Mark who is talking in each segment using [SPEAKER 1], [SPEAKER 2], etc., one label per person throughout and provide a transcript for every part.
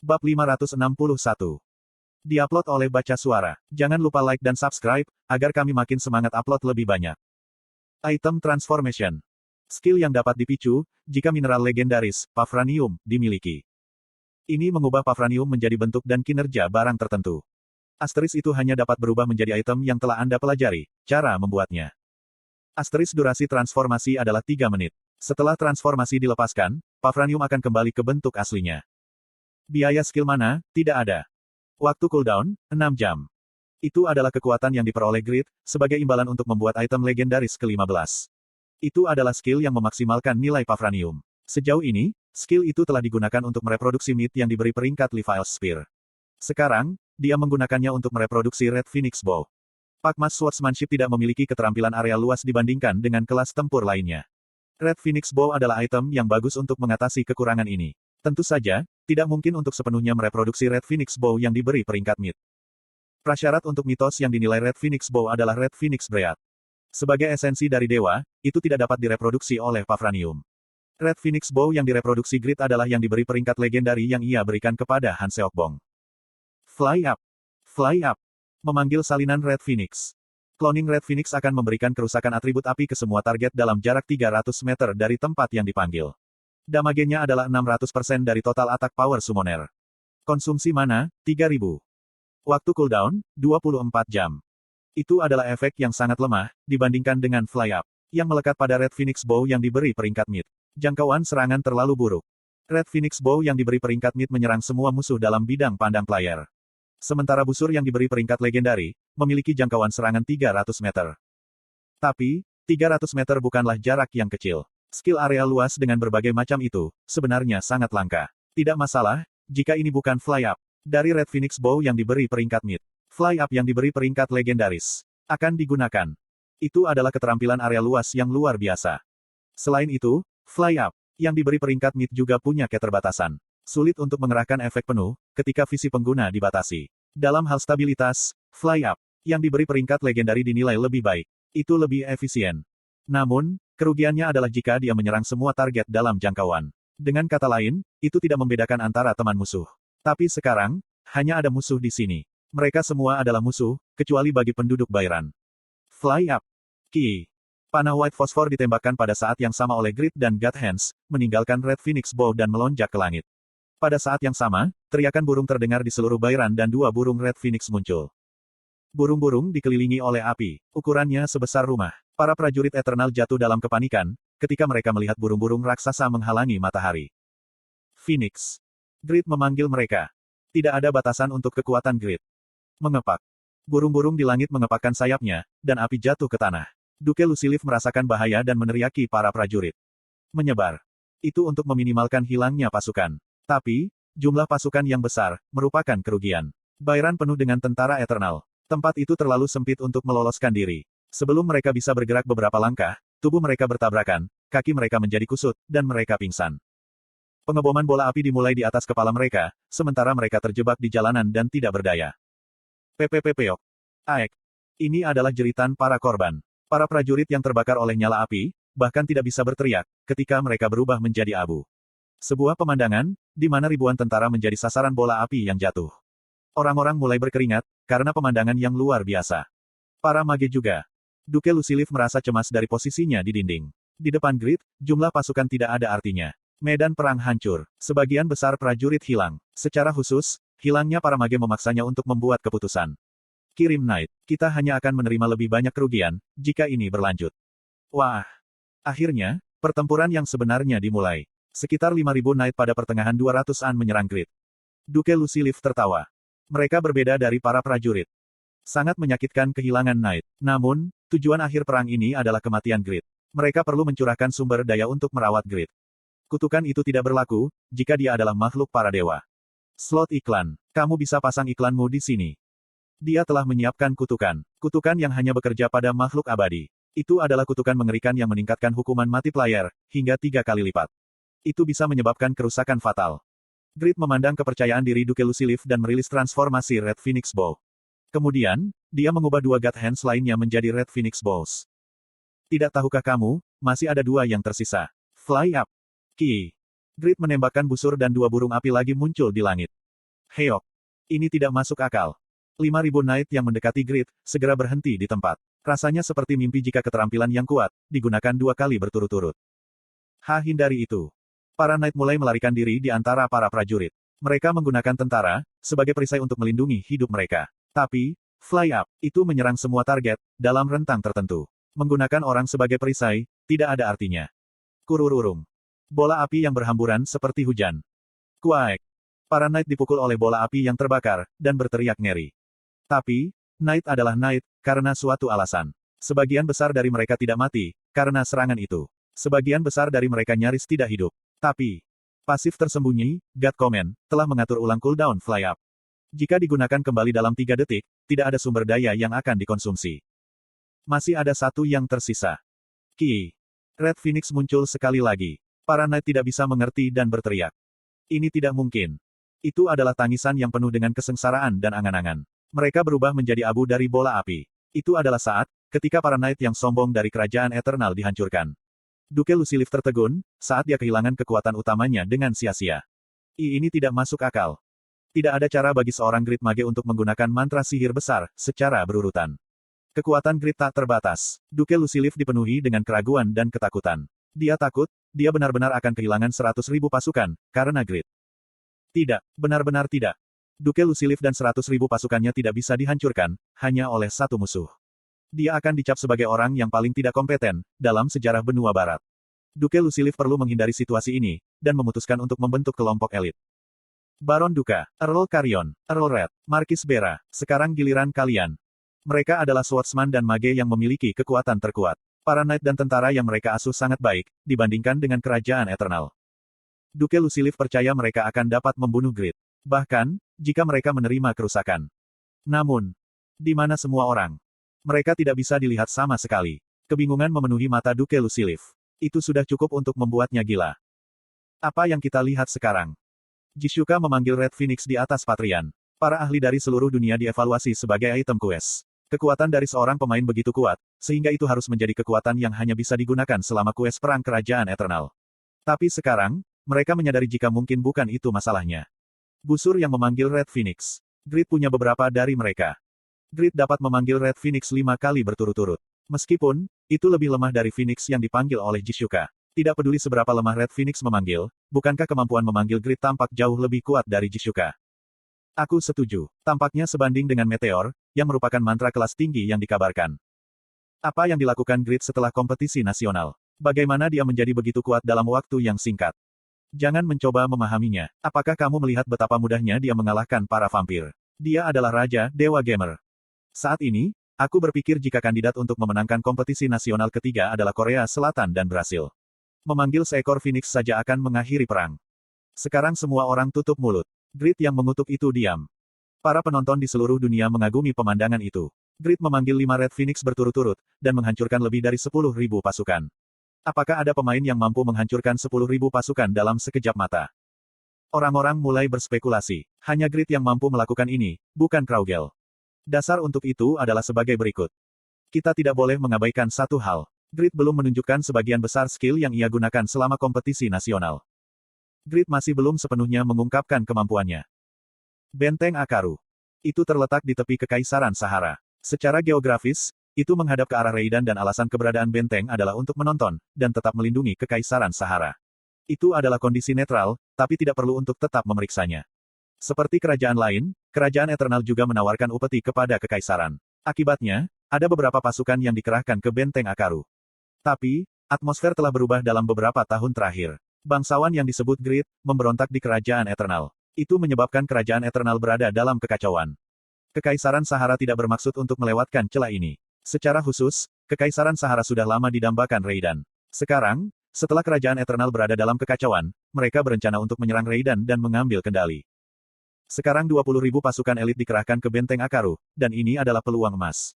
[SPEAKER 1] Bab 561. Diupload oleh Baca Suara. Jangan lupa like dan subscribe, agar kami makin semangat upload lebih banyak. Item Transformation. Skill yang dapat dipicu, jika mineral legendaris, Pavranium, dimiliki. Ini mengubah Pavranium menjadi bentuk dan kinerja barang tertentu. Asteris itu hanya dapat berubah menjadi item yang telah Anda pelajari, cara membuatnya. Asteris durasi transformasi adalah 3 menit. Setelah transformasi dilepaskan, Pavranium akan kembali ke bentuk aslinya. Biaya skill mana, tidak ada. Waktu cooldown, 6 jam. Itu adalah kekuatan yang diperoleh Grid, sebagai imbalan untuk membuat item legendaris ke-15. Itu adalah skill yang memaksimalkan nilai Pavranium. Sejauh ini, skill itu telah digunakan untuk mereproduksi myth yang diberi peringkat Levi's Spear. Sekarang, dia menggunakannya untuk mereproduksi Red Phoenix Bow. Pakmas Swordsmanship tidak memiliki keterampilan area luas dibandingkan dengan kelas tempur lainnya. Red Phoenix Bow adalah item yang bagus untuk mengatasi kekurangan ini. Tentu saja, tidak mungkin untuk sepenuhnya mereproduksi Red Phoenix Bow yang diberi peringkat myth. Prasyarat untuk mitos yang dinilai Red Phoenix Bow adalah Red Phoenix Breath. Sebagai esensi dari dewa, itu tidak dapat direproduksi oleh Pavranium. Red Phoenix Bow yang direproduksi Grid adalah yang diberi peringkat legendari yang ia berikan kepada Han Seokbong. Fly Up. Fly Up. Memanggil salinan Red Phoenix. Cloning Red Phoenix akan memberikan kerusakan atribut api ke semua target dalam jarak 300 meter dari tempat yang dipanggil. Damage-nya adalah 600% dari total attack power summoner. Konsumsi mana, 3000. Waktu cooldown, 24 jam. Itu adalah efek yang sangat lemah, dibandingkan dengan Fly Up, yang melekat pada Red Phoenix Bow yang diberi peringkat myth. Jangkauan serangan terlalu buruk. Red Phoenix Bow yang diberi peringkat myth menyerang semua musuh dalam bidang pandang player. Sementara busur yang diberi peringkat legendari, memiliki jangkauan serangan 300 meter. Tapi, 300 meter bukanlah jarak yang kecil. Skill area luas dengan berbagai macam itu, sebenarnya sangat langka. Tidak masalah, jika ini bukan Fly Up. Dari Red Phoenix Bow yang diberi peringkat myth. Fly Up yang diberi peringkat legendaris. Akan digunakan. Itu adalah keterampilan area luas yang luar biasa. Selain itu, Fly Up, yang diberi peringkat myth juga punya keterbatasan. Sulit untuk mengerahkan efek penuh, ketika visi pengguna dibatasi. Dalam hal stabilitas, Fly Up, yang diberi peringkat legendari dinilai lebih baik. Itu lebih efisien. Namun, kerugiannya adalah jika dia menyerang semua target dalam jangkauan. Dengan kata lain, itu tidak membedakan antara teman musuh. Tapi sekarang, hanya ada musuh di sini. Mereka semua adalah musuh, kecuali bagi penduduk Bairan. Fly Up. Ki. Panah White Phosphor ditembakkan pada saat yang sama oleh Grid dan God Hands, meninggalkan Red Phoenix Bow dan melonjak ke langit. Pada saat yang sama, teriakan burung terdengar di seluruh Bairan dan 2 burung Red Phoenix muncul. Burung-burung dikelilingi oleh api, ukurannya sebesar rumah. Para prajurit Eternal jatuh dalam kepanikan, ketika mereka melihat burung-burung raksasa menghalangi matahari. Phoenix. Grid memanggil mereka. Tidak ada batasan untuk kekuatan Grid. Mengepak. Burung-burung di langit mengepakkan sayapnya, dan api jatuh ke tanah. Duke Luciliff merasakan bahaya dan meneriaki para prajurit. Menyebar. Itu untuk meminimalkan hilangnya pasukan. Tapi, jumlah pasukan yang besar, merupakan kerugian. Bairan penuh dengan tentara Eternal. Tempat itu terlalu sempit untuk meloloskan diri. Sebelum mereka bisa bergerak beberapa langkah, tubuh mereka bertabrakan, kaki mereka menjadi kusut, dan mereka pingsan. Pengeboman bola api dimulai di atas kepala mereka, sementara mereka terjebak di jalanan dan tidak berdaya. Pepepepeok. Aek. Ini adalah jeritan para korban. Para prajurit yang terbakar oleh nyala api, bahkan tidak bisa berteriak, ketika mereka berubah menjadi abu. Sebuah pemandangan, di mana ribuan tentara menjadi sasaran bola api yang jatuh. Orang-orang mulai berkeringat, karena pemandangan yang luar biasa. Para mage juga. Duke Luciliff merasa cemas dari posisinya di dinding. Di depan Grid, jumlah pasukan tidak ada artinya. Medan perang hancur. Sebagian besar prajurit hilang. Secara khusus, hilangnya para mage memaksanya untuk membuat keputusan. Kirim Knight. Kita hanya akan menerima lebih banyak kerugian, jika ini berlanjut. Wah. Akhirnya, pertempuran yang sebenarnya dimulai. Sekitar 5.000 Knight pada pertengahan 200-an menyerang Grid. Duke Luciliff tertawa. Mereka berbeda dari para prajurit. Sangat menyakitkan kehilangan Knight. Namun, tujuan akhir perang ini adalah kematian Grid. Mereka perlu mencurahkan sumber daya untuk merawat Grid. Kutukan itu tidak berlaku, jika dia adalah makhluk para dewa. Slot iklan. Kamu bisa pasang iklanmu di sini. Dia telah menyiapkan kutukan. Kutukan yang hanya bekerja pada makhluk abadi. Itu adalah kutukan mengerikan yang meningkatkan hukuman mati player, hingga 3 kali lipat. Itu bisa menyebabkan kerusakan fatal. Grid memandang kepercayaan diri Duke Luciliff dan merilis transformasi Red Phoenix Bow. Kemudian, dia mengubah 2 God Hands lainnya menjadi Red Phoenix Bows. Tidak tahukah kamu, masih ada 2 yang tersisa. Fly Up. Ki. Grid menembakkan busur dan 2 burung api lagi muncul di langit. Heok. Ini tidak masuk akal. 5.000 Knight yang mendekati grid, segera berhenti di tempat. Rasanya seperti mimpi jika keterampilan yang kuat, digunakan 2 kali berturut-turut. Hindari itu. Para Knight mulai melarikan diri di antara para prajurit. Mereka menggunakan tentara, sebagai perisai untuk melindungi hidup mereka. Tapi, fly up, itu menyerang semua target, dalam rentang tertentu. Menggunakan orang sebagai perisai, tidak ada artinya. Kurururung. Bola api yang berhamburan seperti hujan. Kuaek. Para Knight dipukul oleh bola api yang terbakar, dan berteriak ngeri. Tapi, Knight adalah Knight, karena suatu alasan. Sebagian besar dari mereka tidak mati, karena serangan itu. Sebagian besar dari mereka nyaris tidak hidup. Tapi, pasif tersembunyi, God Command, telah mengatur ulang cooldown fly up. Jika digunakan kembali dalam 3 detik, tidak ada sumber daya yang akan dikonsumsi. Masih ada satu yang tersisa. Ki. Red Phoenix muncul sekali lagi. Para Knight tidak bisa mengerti dan berteriak. Ini tidak mungkin. Itu adalah tangisan yang penuh dengan kesengsaraan dan angan-angan. Mereka berubah menjadi abu dari bola api. Itu adalah saat, ketika para Knight yang sombong dari kerajaan Eternal dihancurkan. Duke Luciliff tertegun, saat dia kehilangan kekuatan utamanya dengan sia-sia. Ini tidak masuk akal. Tidak ada cara bagi seorang Grid Mage untuk menggunakan mantra sihir besar, secara berurutan. Kekuatan Grid tak terbatas. Duke Luciliff dipenuhi dengan keraguan dan ketakutan. Dia takut, dia benar-benar akan kehilangan 100.000 pasukan, karena Grid. Tidak, benar-benar tidak. Duke Luciliff dan 100.000 pasukannya tidak bisa dihancurkan, hanya oleh satu musuh. Dia akan dicap sebagai orang yang paling tidak kompeten, dalam sejarah benua barat. Duke Luciliff perlu menghindari situasi ini, dan memutuskan untuk membentuk kelompok elit. Baron Duka, Earl Carrion, Earl Red, Marquis Bera, sekarang giliran kalian. Mereka adalah swordsman dan mage yang memiliki kekuatan terkuat. Para knight dan tentara yang mereka asuh sangat baik, dibandingkan dengan kerajaan Eternal. Duke Luciliff percaya mereka akan dapat membunuh Grid. Bahkan, jika mereka menerima kerusakan. Namun, di mana semua orang? Mereka tidak bisa dilihat sama sekali. Kebingungan memenuhi mata Duke Luciliff. Itu sudah cukup untuk membuatnya gila. Apa yang kita lihat sekarang? Jishuka memanggil Red Phoenix di atas Patrian. Para ahli dari seluruh dunia dievaluasi sebagai item quest. Kekuatan dari seorang pemain begitu kuat, sehingga itu harus menjadi kekuatan yang hanya bisa digunakan selama quest perang kerajaan Eternal. Tapi sekarang, mereka menyadari jika mungkin bukan itu masalahnya. Busur yang memanggil Red Phoenix. Grid punya beberapa dari mereka. Grid dapat memanggil Red Phoenix 5 kali berturut-turut. Meskipun, itu lebih lemah dari Phoenix yang dipanggil oleh Jishuka. Tidak peduli seberapa lemah Red Phoenix memanggil, bukankah kemampuan memanggil Grid tampak jauh lebih kuat dari Jishuka? Aku setuju. Tampaknya sebanding dengan Meteor, yang merupakan mantra kelas tinggi yang dikabarkan. Apa yang dilakukan Grid setelah kompetisi nasional? Bagaimana dia menjadi begitu kuat dalam waktu yang singkat? Jangan mencoba memahaminya. Apakah kamu melihat betapa mudahnya dia mengalahkan para vampir? Dia adalah Raja Dewa Gamer. Saat ini, aku berpikir jika kandidat untuk memenangkan kompetisi nasional ketiga adalah Korea Selatan dan Brasil. Memanggil seekor Phoenix saja akan mengakhiri perang. Sekarang semua orang tutup mulut. Grid yang mengutuk itu diam. Para penonton di seluruh dunia mengagumi pemandangan itu. Grid memanggil 5 Red Phoenix berturut-turut, dan menghancurkan lebih dari 10.000 pasukan. Apakah ada pemain yang mampu menghancurkan 10.000 pasukan dalam sekejap mata? Orang-orang mulai berspekulasi. Hanya Grid yang mampu melakukan ini, bukan Kraugel. Dasar untuk itu adalah sebagai berikut. Kita tidak boleh mengabaikan satu hal. Grid belum menunjukkan sebagian besar skill yang ia gunakan selama kompetisi nasional. Grid masih belum sepenuhnya mengungkapkan kemampuannya. Benteng Akaru. Itu terletak di tepi Kekaisaran Sahara. Secara geografis, itu menghadap ke arah Reidan dan alasan keberadaan benteng adalah untuk menonton, dan tetap melindungi Kekaisaran Sahara. Itu adalah kondisi netral, tapi tidak perlu untuk tetap memeriksanya. Seperti kerajaan lain, kerajaan Eternal juga menawarkan upeti kepada Kekaisaran. Akibatnya, ada beberapa pasukan yang dikerahkan ke benteng Akaru. Tapi, atmosfer telah berubah dalam beberapa tahun terakhir. Bangsawan yang disebut Grid, memberontak di kerajaan Eternal. Itu menyebabkan kerajaan Eternal berada dalam kekacauan. Kekaisaran Sahara tidak bermaksud untuk melewatkan celah ini. Secara khusus, Kekaisaran Sahara sudah lama didambakan Reidan. Sekarang, setelah kerajaan Eternal berada dalam kekacauan, mereka berencana untuk menyerang Reidan dan mengambil kendali. Sekarang 20.000 pasukan elit dikerahkan ke benteng Akaru, dan ini adalah peluang emas.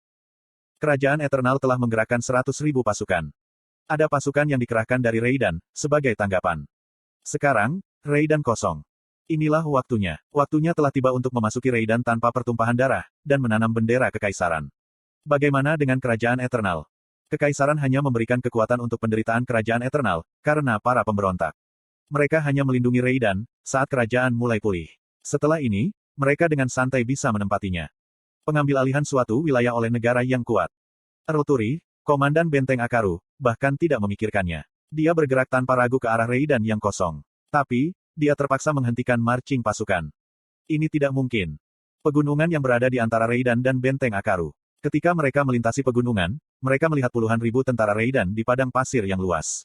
[SPEAKER 1] Kerajaan Eternal telah menggerakkan 100.000 pasukan. Ada pasukan yang dikerahkan dari Reidan, sebagai tanggapan. Sekarang, Reidan kosong. Inilah waktunya. Waktunya telah tiba untuk memasuki Reidan tanpa pertumpahan darah, dan menanam bendera kekaisaran. Bagaimana dengan kerajaan Eternal? Kekaisaran hanya memberikan kekuatan untuk penderitaan kerajaan Eternal, karena para pemberontak. Mereka hanya melindungi Reidan, saat kerajaan mulai pulih. Setelah ini, mereka dengan santai bisa menempatinya. Pengambil alihan suatu wilayah oleh negara yang kuat. Earl Turi, komandan benteng Akaru, bahkan tidak memikirkannya. Dia bergerak tanpa ragu ke arah Reidan yang kosong. Tapi, dia terpaksa menghentikan marching pasukan. Ini tidak mungkin. Pegunungan yang berada di antara Reidan dan benteng Akaru. Ketika mereka melintasi pegunungan, mereka melihat puluhan ribu tentara Reidan di padang pasir yang luas.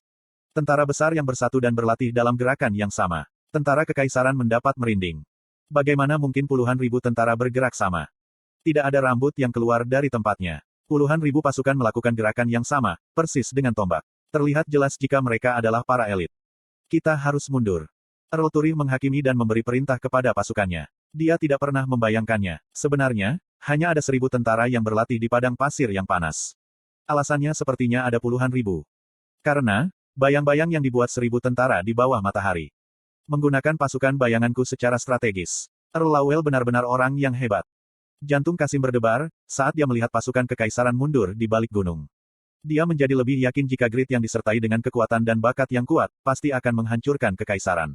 [SPEAKER 1] Tentara besar yang bersatu dan berlatih dalam gerakan yang sama. Tentara kekaisaran mendapat merinding. Bagaimana mungkin puluhan ribu tentara bergerak sama? Tidak ada rambut yang keluar dari tempatnya. Puluhan ribu pasukan melakukan gerakan yang sama, persis dengan tombak. Terlihat jelas jika mereka adalah para elit. Kita harus mundur. Earl Turi menghakimi dan memberi perintah kepada pasukannya. Dia tidak pernah membayangkannya. Sebenarnya, hanya ada 1.000 tentara yang berlatih di padang pasir yang panas. Alasannya sepertinya ada puluhan ribu. Karena, bayang-bayang yang dibuat 1.000 tentara di bawah matahari. Menggunakan pasukan bayanganku secara strategis. Earl Lawel benar-benar orang yang hebat. Jantung Kasim berdebar, saat dia melihat pasukan kekaisaran mundur di balik gunung. Dia menjadi lebih yakin jika Grid yang disertai dengan kekuatan dan bakat yang kuat, pasti akan menghancurkan kekaisaran.